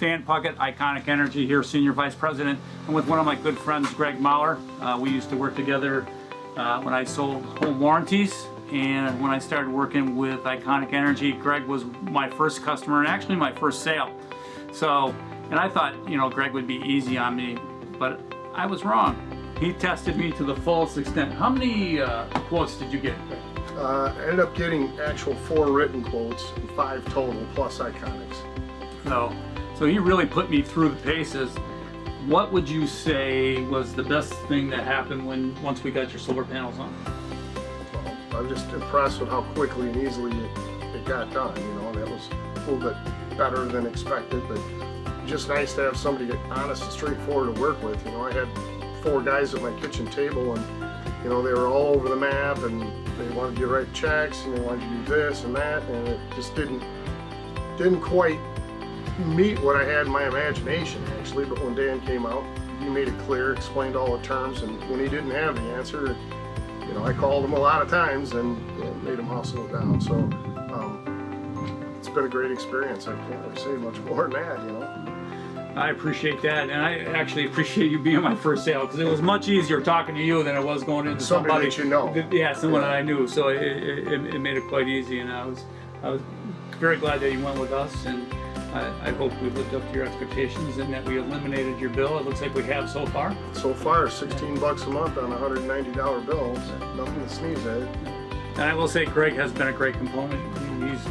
Dan Puckett, Iconic Energy here, Senior Vice President. I'm with one of my good friends, Greg Maurer. We used to work together when I sold home warranties, and when I started working with Iconic Energy, Greg was my first customer and actually my first sale. So, and I thought, you know, Greg would be easy on me, but I was wrong. He tested me to the fullest extent. How many quotes did you get, Greg? I ended up getting actual 4 written quotes and 5 total plus Iconics. So he really put me through the paces. What would you say was the best thing that happened once we got your solar panels on? Well, I'm just impressed with how quickly and easily it got done. You know, that was a little bit better than expected, but just nice to have somebody honest and straightforward to work with. You know, I had 4 guys at my kitchen table, and you know, they were all over the map, and they wanted you to write checks, and they wanted you to do this and that, and it just didn't quite meet what I had in my imagination, actually. But when Dan came out, he made it clear, explained all the terms, and when he didn't have the answer, you know, I called him a lot of times and made him hustle it down. So it's been a great experience. I can't really say much more than that, you know. I appreciate that, and I actually appreciate you being my first sale, because it was much easier talking to you than it was going into somebody that you know. Yeah, someone that I knew. So it made it quite easy, and I was very glad that you went with us, and I hope we lived up to your expectations and that we eliminated your bill. It looks like we have so far. So far, $16 a month on a $190 bill. Nothing to sneeze at. And I will say, Greg has been a great component. I mean, he's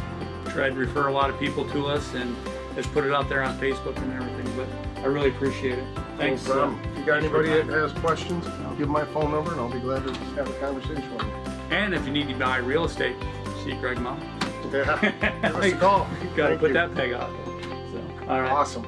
tried to refer a lot of people to us and has put it out there on Facebook and everything. But I really appreciate it. Thanks. No problem. If you got anybody that has questions, give my phone number and I'll be glad to have a conversation with you. And if you need to buy real estate, see Greg Maurer. Yeah, give us a call. Got to put that peg out there. So, all right. Awesome.